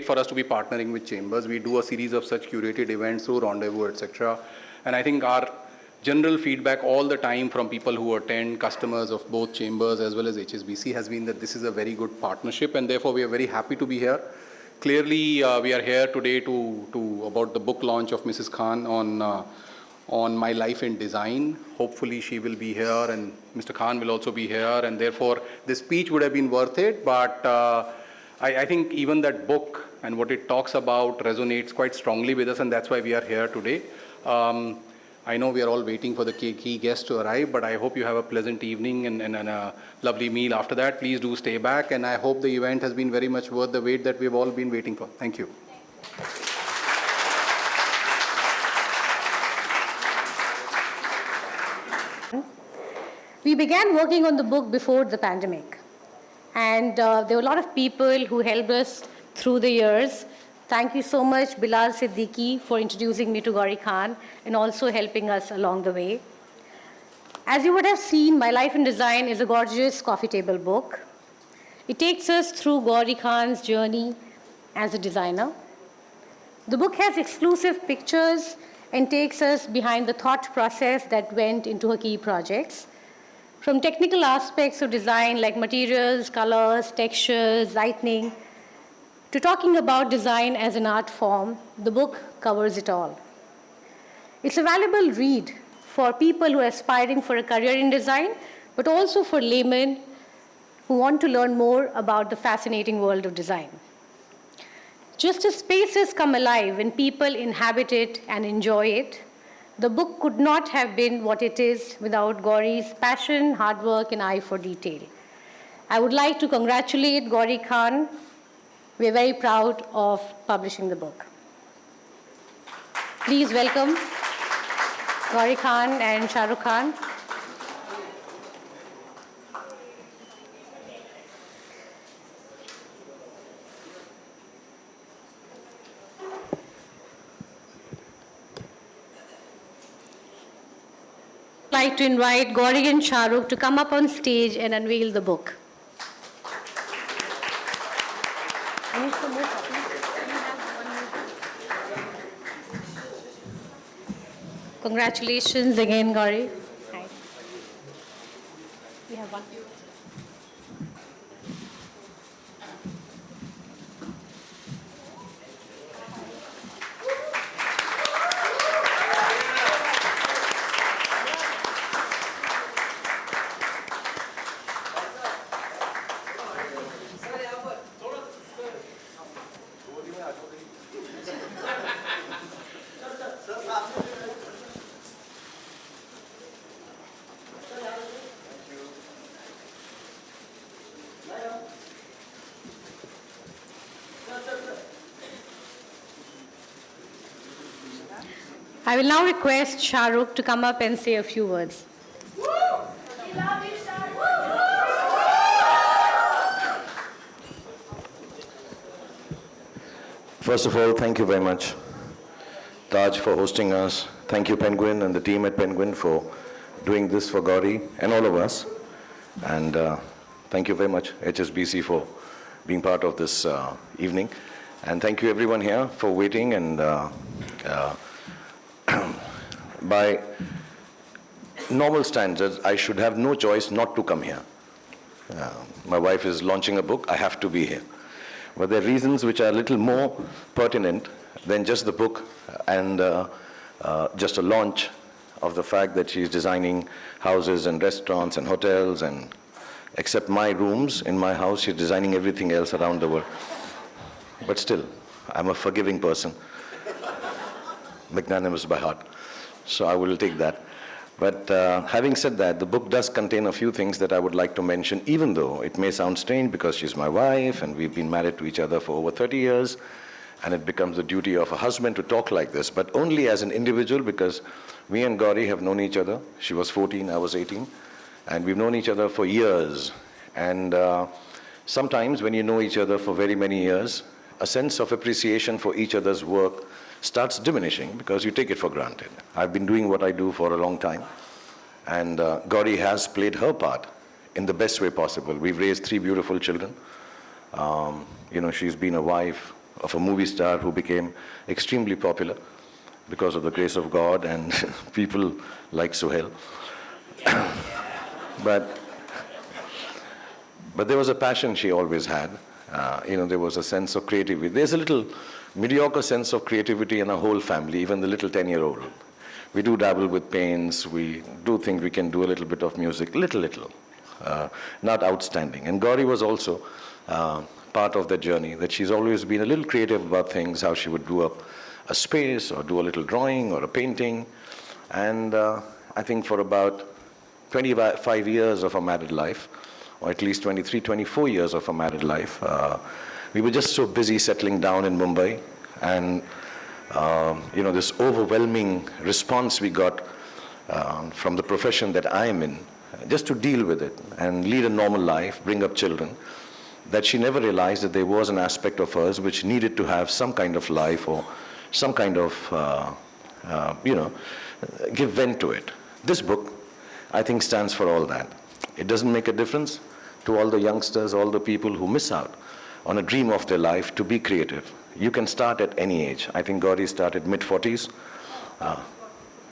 great for us to be partnering with chambers. We do a series of such curated events through Rendezvous, etc. And I think our general feedback all the time from people who attend, customers of both chambers as well as HSBC, has been that this is a very good partnership, and therefore we are very happy to be here. Clearly, we are here today to about the book launch of Mrs. Khan on my life in design. Hopefully she will be here and Mr. Khan will also be here, and therefore this speech would have been worth it. But I think even that book and what it talks about resonates quite strongly with us, and that's why we are here today. I know we are all waiting for the key guests to arrive, but I hope you have a pleasant evening and a lovely meal after that. Please do stay back, and I hope the event has been very much worth the wait that we've all been waiting for. Thank you. We began working on the book before the pandemic, and there were a lot of people who helped us through the years. Thank you so much, Bilal Siddiqui, for introducing me to Gauri Khan and also helping us along the way. As you would have seen, My Life in Design is a gorgeous coffee table book. It takes us through Gauri Khan's journey as a designer. The book has exclusive pictures and takes us behind the thought process that went into her key projects. From technical aspects of design like materials, colors, textures, lighting, to talking about design as an art form, the book covers it all. It's a valuable read for people who are aspiring for a career in design, but also for laymen who want to learn more about the fascinating world of design. Just as spaces come alive when people inhabit it and enjoy it, the book could not have been what it is without Gauri's passion, hard work, and eye for detail. I would like to congratulate Gauri Khan. We are very proud of publishing the book. Please welcome Gauri Khan and Shah Rukh Khan. I'd like to invite Gauri and Shah Rukh to come up on stage and unveil the book. Congratulations again, Gauri. Hi. We have one. I will now request Shah Rukh to come up and say a few words. First of all, thank you very much, Taj, for hosting us. Thank you, Penguin, and the team at Penguin for doing this for Gauri and all of us. And thank you very much, HSBC, for being part of this evening. And thank you, everyone here, for waiting. And by normal standards, I should have no choice not to come here. My wife is launching a book. I have to be here. But there are reasons which are a little more pertinent than just the book and just a launch of the fact that she's designing houses and restaurants and hotels, and except my rooms in my house, she's designing everything else around the world. But still, I'm a forgiving person, magnanimous by heart, so I will take that. But having said that, the book does contain a few things that I would like to mention, even though it may sound strange because she's my wife and we've been married to each other for over 30 years, and it becomes the duty of a husband to talk like this, but only as an individual, because me and Gauri have known each other. She was 14, I was 18, and we've known each other for years. And sometimes when you know each other for very many years, a sense of appreciation for each other's work starts diminishing because you take it for granted. I've been doing what I do for a long time, and Gauri has played her part in the best way possible. We've raised 3 beautiful children. She's been a wife, of a movie star who became extremely popular because of the grace of God and people like Suhail. But there was a passion she always had. There was a sense of creativity. There's a little mediocre sense of creativity in our whole family, even the little 10-year-old. We do dabble with paints. We do think we can do a little bit of music, little, not outstanding. And Gauri was also part of that journey, that she's always been a little creative about things, how she would do a space or do a little drawing or a painting. And I think for about 25 years of our married life, or at least 23, 24 years of our married life, we were just so busy settling down in Mumbai. And, this overwhelming response we got from the profession that I am in, just to deal with it and lead a normal life, bring up children, that she never realized that there was an aspect of hers which needed to have some kind of life or some kind of, give vent to it. This book, I think, stands for all that. It doesn't make a difference to all the youngsters, all the people who miss out on a dream of their life to be creative. You can start at any age. I think Gauri started mid-40s.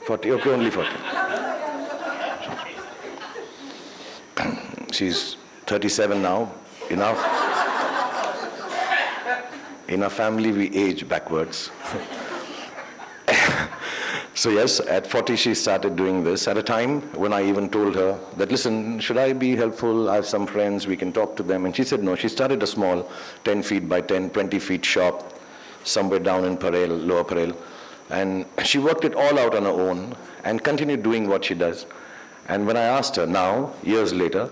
40, okay, only 40. She's 37 now. In our family, we age backwards. So yes, at 40 she started doing this at a time when I even told her that, listen, should I be helpful? I have some friends, we can talk to them. And she said no. She started a small 10 feet by 10, 20 feet shop somewhere down in Parel, Lower Parel. And she worked it all out on her own and continued doing what she does. And when I asked her now, years later,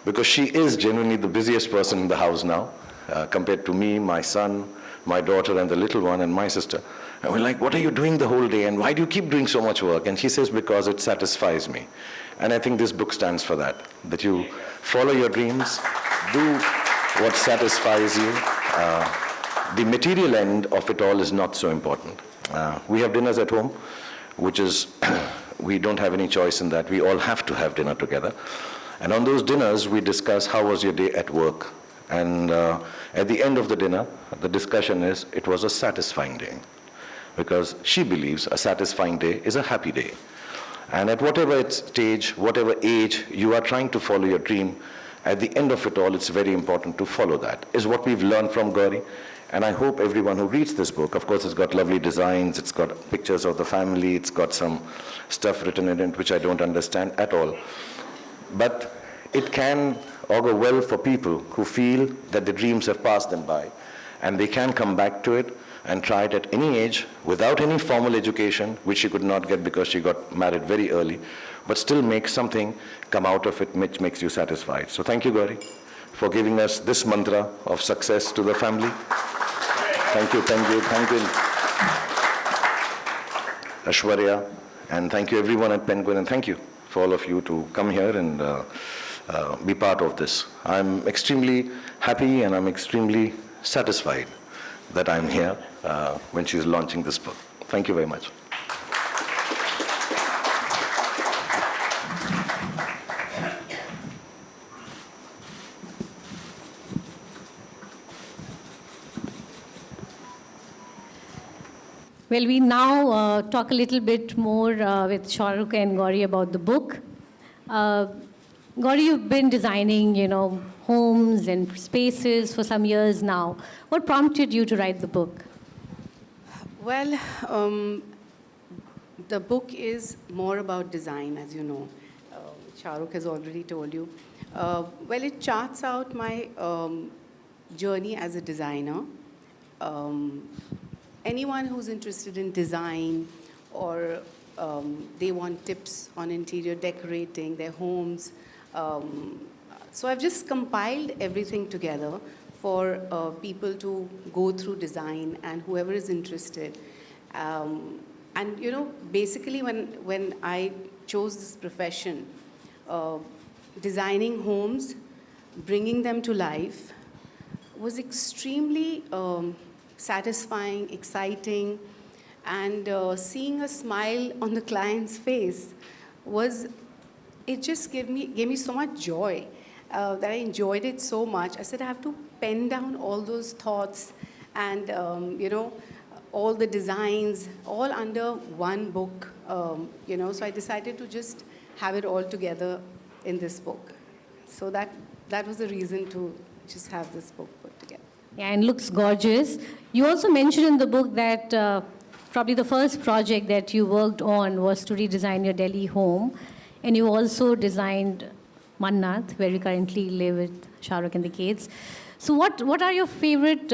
because she is genuinely the busiest person in the house now, compared to me, my son, my daughter, and the little one, and my sister. And we're like, what are you doing the whole day, and why do you keep doing so much work? And she says, because it satisfies me. And I think this book stands for that you follow your dreams, do what satisfies you. The material end of it all is not so important. We have dinners at home, which is, we don't have any choice in that. We all have to have dinner together. And on those dinners, we discuss how was your day at work. And at the end of the dinner, the discussion is, it was a satisfying day. Because she believes a satisfying day is a happy day. And at whatever stage, whatever age you are trying to follow your dream, at the end of it all, it's very important to follow that, is what we've learned from Gauri. And I hope everyone who reads this book, of course it's got lovely designs, it's got pictures of the family, it's got some stuff written in it which I don't understand at all. But it can augur well for people who feel that the dreams have passed them by, and they can come back to it and try it at any age without any formal education, which she could not get because she got married very early, but still make something come out of it which makes you satisfied. So thank you, Gauri, for giving us this mantra of success to the family. Thank you, Ashwarya, and thank you everyone at Penguin, and thank you for all of you to come here and be part of this. I'm extremely happy and I'm extremely satisfied that I'm here when she's launching this book. Thank you very much. Well, we now talk a little bit more with Shah Rukh and Gauri about the book. Gauri, you've been designing, homes and spaces for some years now. What prompted you to write the book? Well, the book is more about design, as you know. Shah Rukh has already told you. Well, it charts out my journey as a designer. Anyone who's interested in design or they want tips on interior decorating their homes. So I've just compiled everything together for people to go through design and whoever is interested. And basically when I chose this profession, designing homes, bringing them to life was extremely satisfying, exciting, and seeing a smile on the client's face it just gave me so much joy that I enjoyed it so much. I said I have to pen down all those thoughts and all the designs, all under one book. So I decided to just have it all together in this book. So that was the reason to just have this book put together. Yeah, and looks gorgeous. You also mentioned in the book that probably the first project that you worked on was to redesign your Delhi home. And you also designed Mannat, where we currently live with Shah Rukh and the kids. So what are your favorite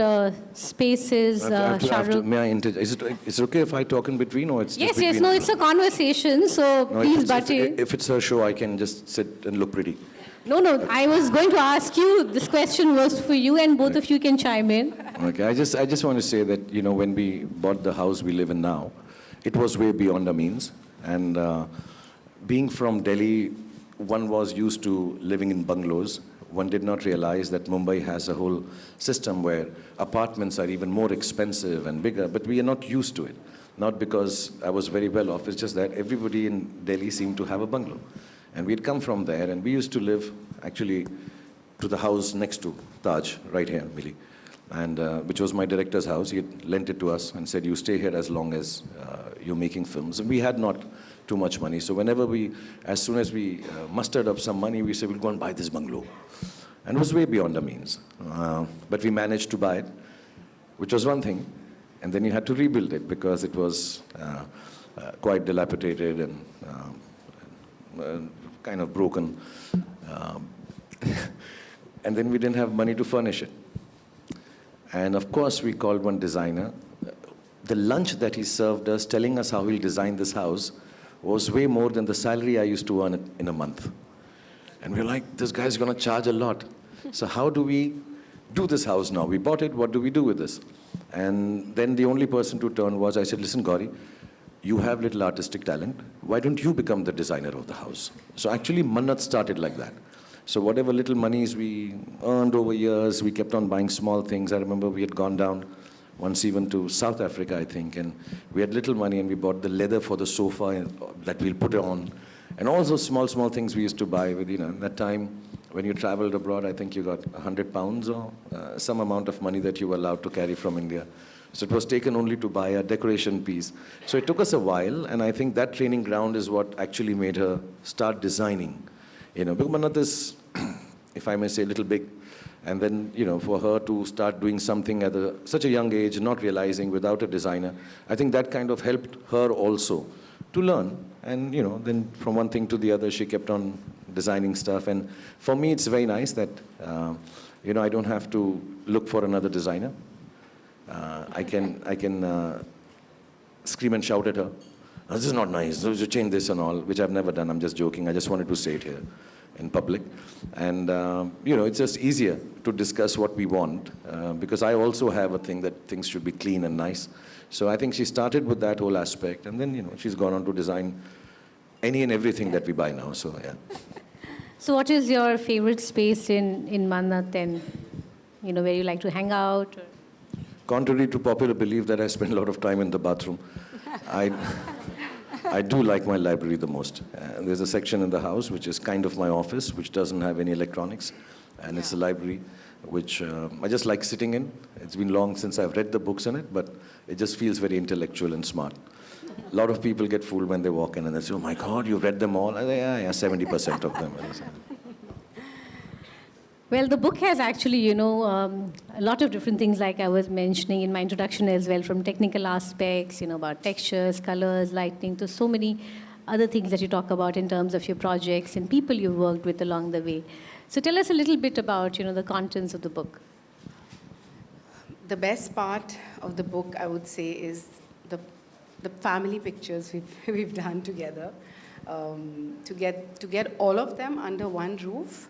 spaces, Shah Rukh? May I is it okay if I talk in between, or it's just Yes, between no, us? it's a conversation, so No, please if butt in. if it's a show, I can just sit and look pretty. No, I was going to ask you, this question was for you, and both of you can chime in. Okay, I just want to say that, when we bought the house we live in now, it was way beyond our means. And being from Delhi, one was used to living in bungalows. One did not realize that Mumbai has a whole system where apartments are even more expensive and bigger, but we are not used to it. Not because I was very well off, it's just that everybody in Delhi seemed to have a bungalow. And we'd come from there, and we used to live actually to the house next to Taj, right here, Millie, and which was my director's house. He had lent it to us and said, you stay here as long as you're making films. And we had not too much money. So as soon as we mustered up some money, we said, we'll go and buy this bungalow. And it was way beyond our means. But we managed to buy it, which was one thing. And then you had to rebuild it because it was quite dilapidated and kind of broken. And then we didn't have money to furnish it. And of course, we called one designer. The lunch that he served us, telling us how he'll design this house, was way more than the salary I used to earn in a month. And we're like, this guy's going to charge a lot. So how do we do this house now? We bought it, what do we do with this? And then the only person to turn was, I said, listen, Gauri, you have little artistic talent. Why don't you become the designer of the house? So actually, Mannat started like that. So whatever little monies we earned over years, we kept on buying small things. I remember we had gone down once even to South Africa, I think, and we had little money, and we bought the leather for the sofa that we'll put on. And all those small things we used to buy with, that time when you traveled abroad, I think you got 100 pounds or some amount of money that you were allowed to carry from India. So it was taken only to buy a decoration piece. So it took us a while, and I think that training ground is what actually made her start designing. Because Mannat is, if I may say, a little big. And then, for her to start doing something at such a young age, not realizing without a designer, I think that kind of helped her also to learn. And, then from one thing to the other, she kept on designing stuff. And for me, it's very nice that, I don't have to look for another designer. I can scream and shout at her, this is not nice, you change this and all, which I've never done. I'm just joking. I just wanted to say it here in public. And, it's just easier to discuss what we want, because I also have a thing that things should be clean and nice. So I think she started with that whole aspect, and then, she's gone on to design any and everything that we buy now, so yeah. So what is your favorite space in Mannat, and, where you like to hang out? Or? Contrary to popular belief that I spend a lot of time in the bathroom, I do like my library the most. There's a section in the house which is kind of my office, which doesn't have any electronics, and it's a library which I just like sitting in. It's been long since I've read the books in it, but it just feels very intellectual and smart. A lot of people get fooled when they walk in and they say, oh my God, you've read them all? I say, yeah, 70% of them. Well, the book has actually, a lot of different things, like I was mentioning in my introduction as well, from technical aspects, about textures, colors, lighting, to so many other things that you talk about in terms of your projects and people you worked with along the way. So tell us a little bit about, the contents of the book. The best part of the book, I would say, is the family pictures we've done together. To get all of them under one roof.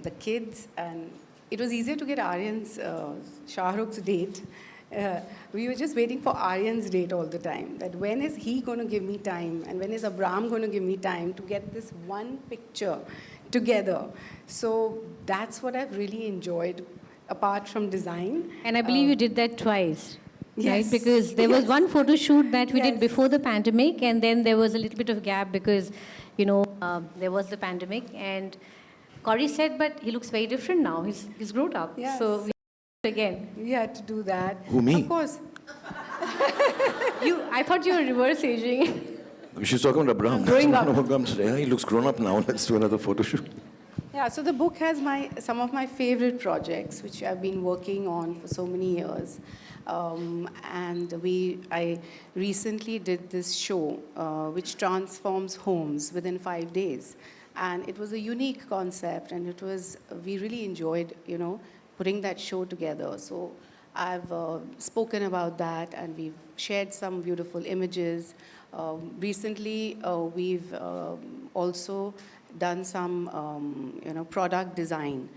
The kids, and it was easier to get Aryan's, Shah Rukh's date. We were just waiting for Aryan's date all the time, that when is he going to give me time, and when is Abram going to give me time to get this one picture together. So that's what I've really enjoyed, apart from design. And I believe you did that twice. Yes. Right? Because there was one photo shoot that we did Yes. before the pandemic, and then there was a little bit of gap because, there was the pandemic. And Gauri said, but he looks very different now. He's grown up. Yes. So again. We had to do that. Who, me? Of course. I thought you were reverse aging. She's talking about Abraham. Growing up. Yeah, he looks grown up now. Let's do another photo shoot. Yeah, so the book has some of my favorite projects, which I've been working on for so many years. I recently did this show, which transforms homes within 5 days. And it was a unique concept, and we really enjoyed, putting that show together. So I've spoken about that, and we've shared some beautiful images. Recently, we've also done some, product design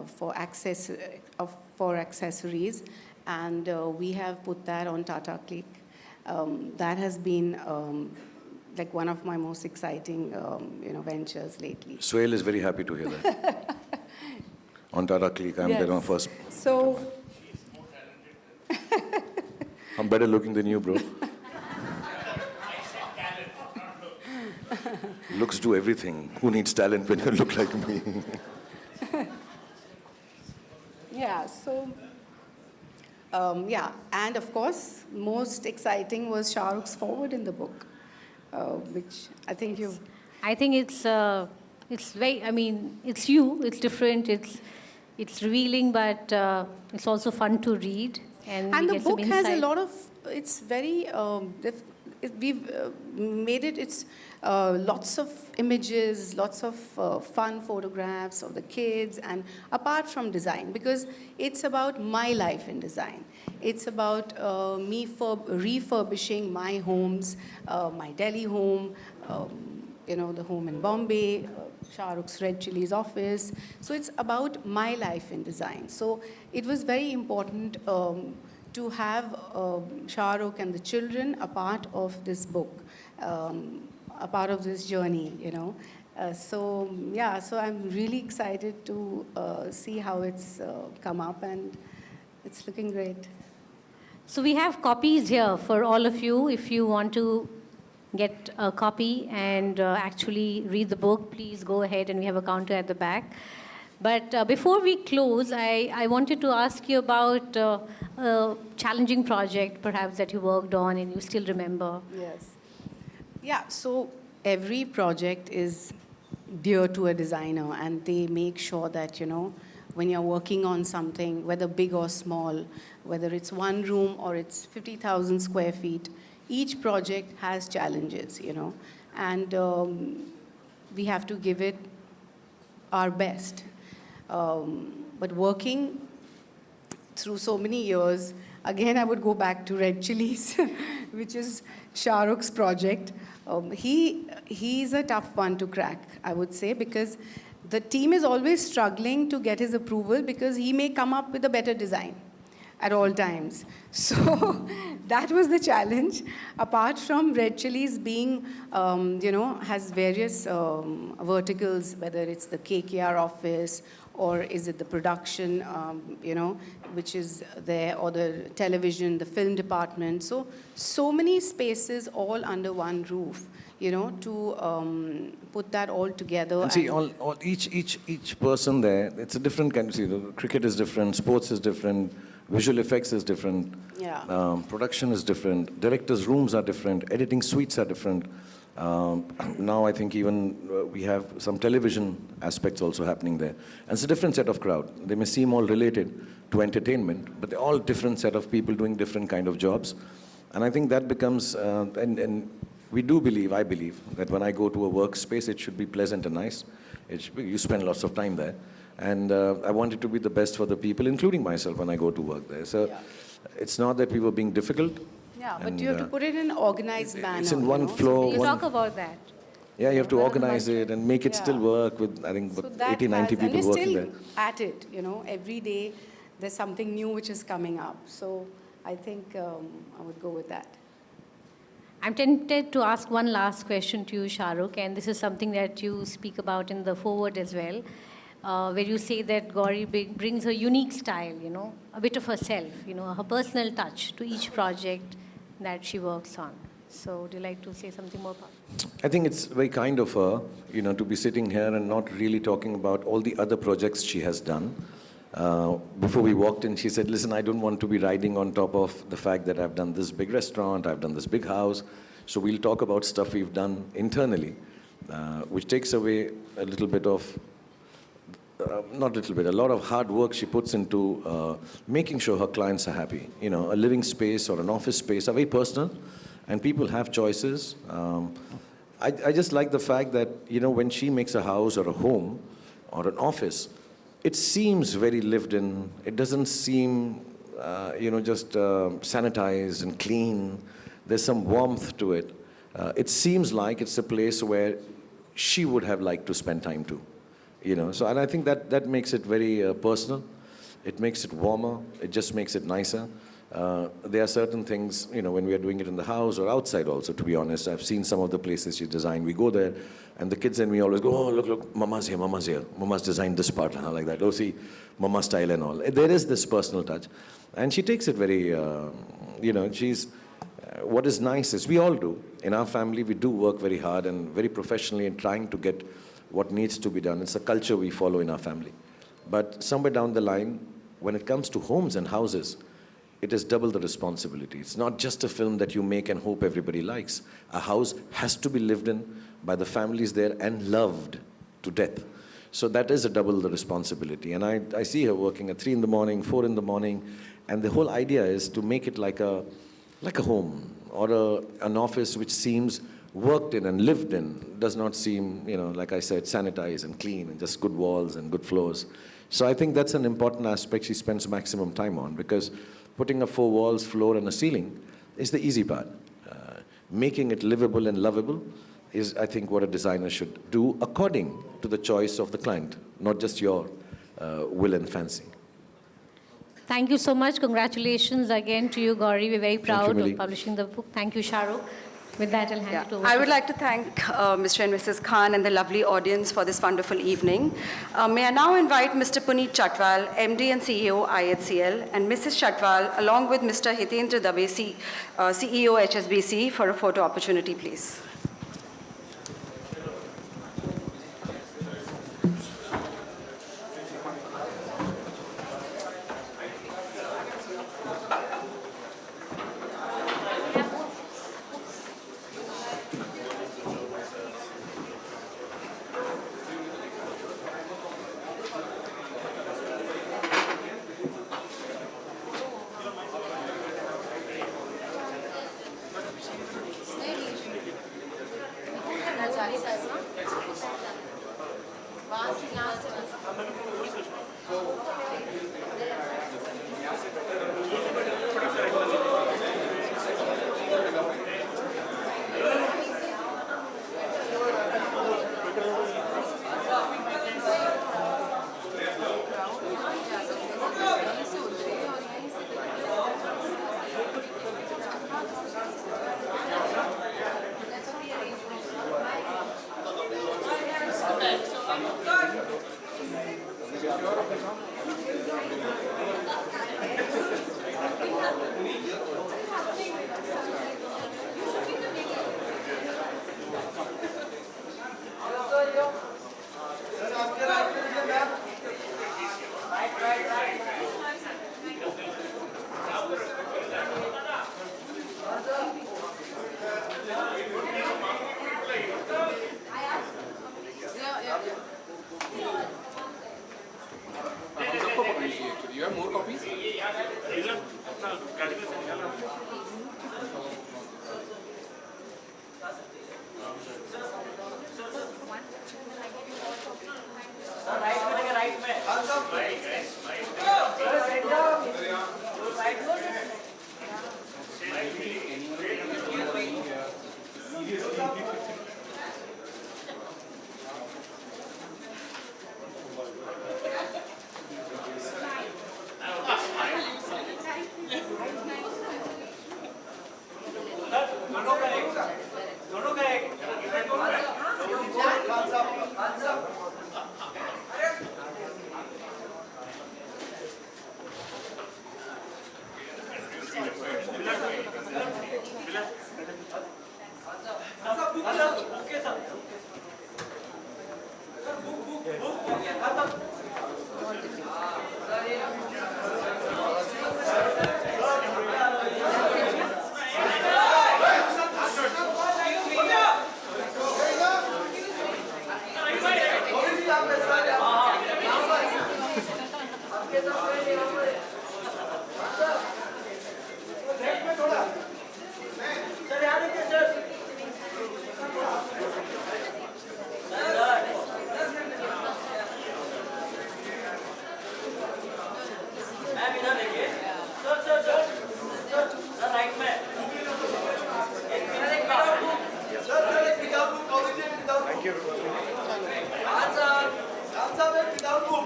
for accessories, and we have put that on Tata Click. That has been like one of my most exciting, ventures lately. Swale is very happy to hear that. On Tata Click, I'm there on first. So, I'm better looking than you, bro. Looks do everything. Who needs talent when you look like me? yeah, so, and of course, most exciting was Shah Rukh's forward in the book, which I think you've... I think it's very, it's you, it's different, it's revealing, but it's also fun to read. And the get some book has a insight. lot of, it's very, we've made it, it's lots of images, lots of fun photographs of the kids, and apart from design, because it's about my life in design. It's about me refurbishing my homes, my Delhi home, the home in Bombay, Shah Rukh's Red Chili's office. So it's about my life in design. So it was very important to have Shah Rukh and the children a part of this book, a part of this journey, So I'm really excited to see how it's come up, and it's looking great. So we have copies here for all of you. If you want to get a copy and actually read the book, please go ahead, and we have a counter at the back. But before we close, I wanted to ask you about a challenging project, perhaps, that you worked on and you still remember. Yes. Yeah, so every project is dear to a designer, and they make sure that, when you're working on something, whether big or small, whether it's one room or it's 50,000 square feet, each project has challenges, and we have to give it our best. But working through so many years, again, I would go back to Red Chili's, which is Shah Rukh's project. He's a tough one to crack, I would say, because the team is always struggling to get his approval, because he may come up with a better design at all times. So that was the challenge. Apart from Red Chili's being, has various verticals, whether it's the KKR office, or is it the production, which is there, or the television, the film department. So many spaces all under one roof, to put that all together. And see, each person there, it's a different kind of, cricket is different, sports is different, visual effects is different, production is different, directors' rooms are different, editing suites are different. Now I think even we have some television aspects also happening there. And it's a different set of crowd. They may seem all related to entertainment, but they're all different set of people doing different kind of jobs. And I think that becomes, and we do believe, I believe, that when I go to a workspace, it should be pleasant and nice. You spend lots of time there. And I want it to be the best for the people, including myself, when I go to work there. So it's not that we were being difficult. Yeah, but you have to put it in an organized manner. It's in one floor. You talk about that. Yeah, you have to organize it and make it still work with, I think, 80, 90 people and working still there. at it, every day there's something new which is coming up. So I think I would go with that. I'm tempted to ask one last question to you, Shah Rukh, and this is something that you speak about in the foreword as well, where you say that Gauri brings her unique style, a bit of herself, her personal touch to each project that she works on. So would you like to say something more about it? I think it's very kind of her, to be sitting here and not really talking about all the other projects she has done. Before we walked in, she said, listen, I don't want to be riding on top of the fact that I've done this big restaurant, I've done this big house. So we'll talk about stuff we've done internally, which takes away a little bit of, not a little bit, a lot of hard work she puts into making sure her clients are happy. You know, a living space or an office space are very personal, and people have choices. I just like the fact that, you know, when she makes a house or a home or an office, it seems very lived in. It doesn't seem, just sanitized and clean. There's some warmth to it. It seems like it's a place where she would have liked to spend time too. You know, so, and I think that makes it very personal. It makes it warmer. It just makes it nicer. There are certain things, you know, when we are doing it in the house or outside also, to be honest. I've seen some of the places she designed. We go there, and the kids and me always go, oh, look, Mama's here, Mama's here. Mama's designed this part, like that. Oh, see, Mama style and all. There is this personal touch. And she takes it very, she's, what is nice is we all do. In our family, we do work very hard and very professionally in trying to get what needs to be done. It's a culture we follow in our family. But somewhere down the line, when it comes to homes and houses, it is double the responsibility. It's not just a film that you make and hope everybody likes. A house has to be lived in by the families there and loved to death. So that is a double the responsibility. And I see her working at 3 in the morning, 4 in the morning, and the whole idea is to make it like a home or an office which seems worked in and lived in, does not seem, like I said, sanitized and clean and just good walls and good floors. So I think that's an important aspect she spends maximum time on, because putting up 4 walls, floor, and a ceiling is the easy part. Making it livable and lovable is, I think, what a designer should do according to the choice of the client, not just your will and fancy. Thank you so much. Congratulations again to you, Gauri. We're very proud Millie. of publishing the book. Thank you, Shah Rukh. With that, I'll hand it over I to would you. like to thank Mr. and Mrs. Khan and the lovely audience for this wonderful evening. May I now invite Mr. Puneet Chatwal, MD and CEO, IHCL, and Mrs. Chatwal, along with Mr. Hitendra Dave, CEO, HSBC, for a photo opportunity, please. You have more copies?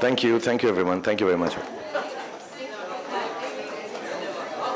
Thank you everyone. Thank you very much.